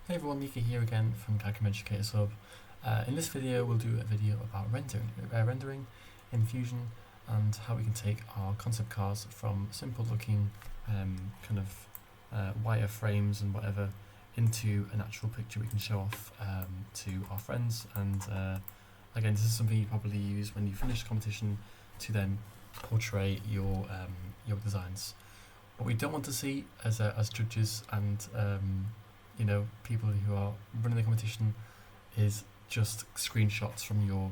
Hey everyone, Mika here again from Calcum Educators Hub. In this video we'll do a video about rendering in Fusion and how we can take our concept cars from simple looking wireframes and whatever into an actual picture we can show off to our friends. And again, this is something you probably use when you finish the competition to then portray your designs. What we don't want to see as judges and people who are running the competition is just screenshots from your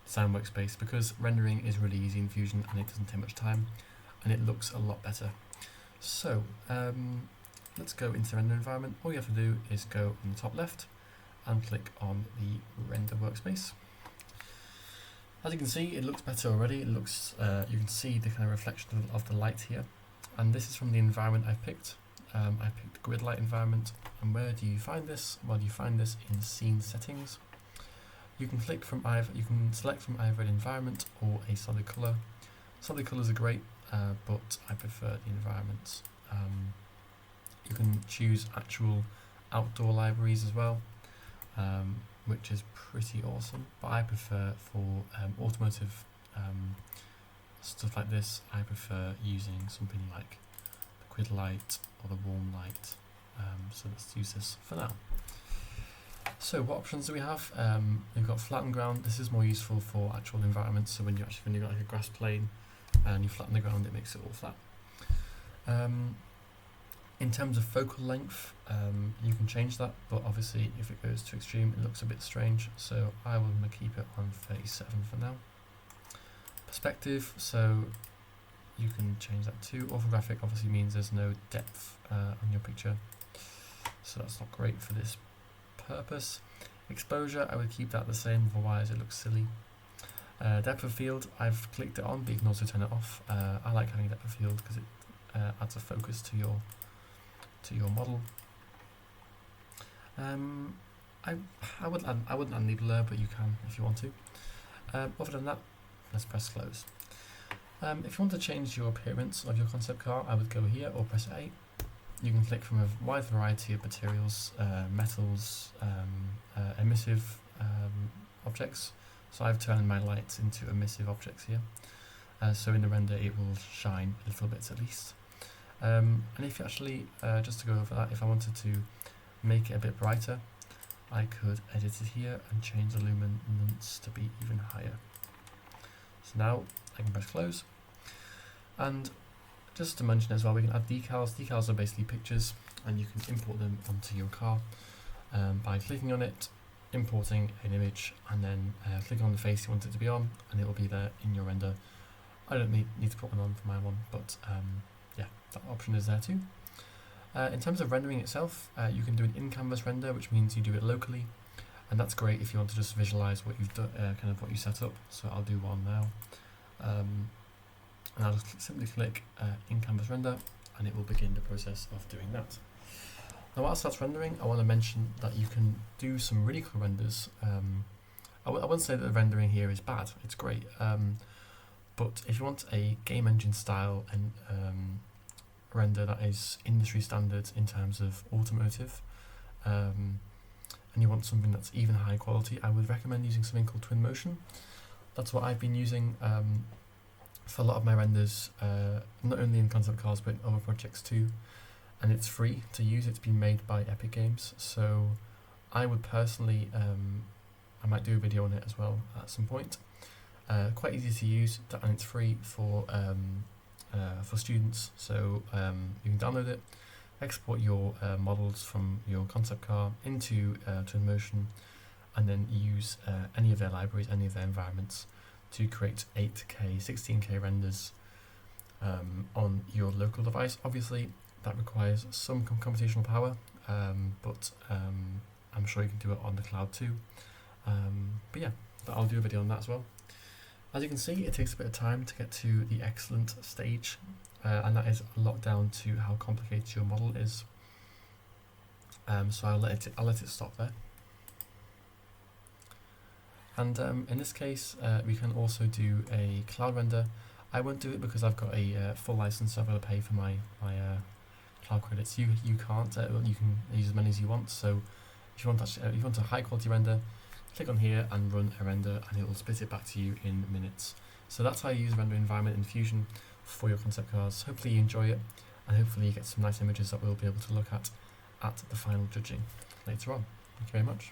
design workspace, because rendering is really easy in Fusion and it doesn't take much time and it looks a lot better. So let's go into the render environment. All you have to do is go on the top left and click on the render workspace. As you can see, it looks better already. It looks you can see the kind of reflection of the light here, and this is from the environment I've picked. I picked the grid light environment. And where do you find this? Well, you find this in scene settings. You can select from either an environment or a solid color. Solid colors are great, but I prefer the environments. You can choose actual outdoor libraries as well, which is pretty awesome. But I prefer for automotive stuff like this, I prefer using something like the grid light or the warm light. So let's use this for now. So what options do we have? We've got flatten ground. This is more useful for actual environments. So when you've got like a grass plane and you flatten the ground, it makes it all flat. In terms of focal length, you can change that, but obviously if it goes to extreme, it looks a bit strange. So I will keep it on 37 for now. Perspective, so you can change that too. Orthographic obviously means there's no depth on your picture, so that's not great for this purpose. Exposure, I would keep that the same, otherwise it looks silly. Depth of field, I've clicked it on, but you can also turn it off. I like having depth of field because it adds a focus to your model. I wouldn't add any blur, but you can if you want to. Other than that, let's press close. If you want to change your appearance of your concept car, I would go here or press A. You can click from a wide variety of materials, metals, emissive objects. So I've turned my lights into emissive objects here. So in the render it will shine a little bit at least. And if you actually, just to go over that, if I wanted to make it a bit brighter, I could edit it here and change the luminance to be even higher. So now I can press close. And just to mention as well, we can add decals. Decals are basically pictures, and you can import them onto your car by clicking on it, importing an image, and then clicking on the face you want it to be on, and it will be there in your render. I don't need to put one on for my one, but yeah, that option is there too. In terms of rendering itself, you can do an in-canvas render, which means you do it locally, and that's great if you want to just visualize what you've done, kind of what you set up. So I'll do one now. And I'll just simply click in-canvas render, and it will begin the process of doing that. Now whilst that's rendering, I want to mention that you can do some really cool renders. I wouldn't say that the rendering here is bad, it's great. But if you want a game engine style and render that is industry standard in terms of automotive, and you want something that's even high quality, I would recommend using something called Twinmotion. That's what I've been using for a lot of my renders, not only in concept cars but in other projects too, and it's free to use. It's been made by Epic Games, so I would personally, I might do a video on it as well at some point. Quite easy to use, and it's free for students, so you can download it, export your models from your concept car into Twinmotion, and then use any of their libraries, any of their environments to create 8K, 16K renders on your local device. Obviously, that requires some computational power, but I'm sure you can do it on the cloud too. But yeah, I'll do a video on that as well. As you can see, it takes a bit of time to get to the excellent stage, and that is a lot down to how complicated your model is. So I'll let it stop there. And in this case, we can also do a cloud render. I won't do it because I've got a full license, so I've got to pay for my cloud credits. You can't. You can use as many as you want. So If you want a high quality render, click on here and run a render, and it will spit it back to you in minutes. So that's how you use render environment in Fusion for your concept cars. Hopefully you enjoy it, and hopefully you get some nice images that we'll be able to look at the final judging later on. Thank you very much.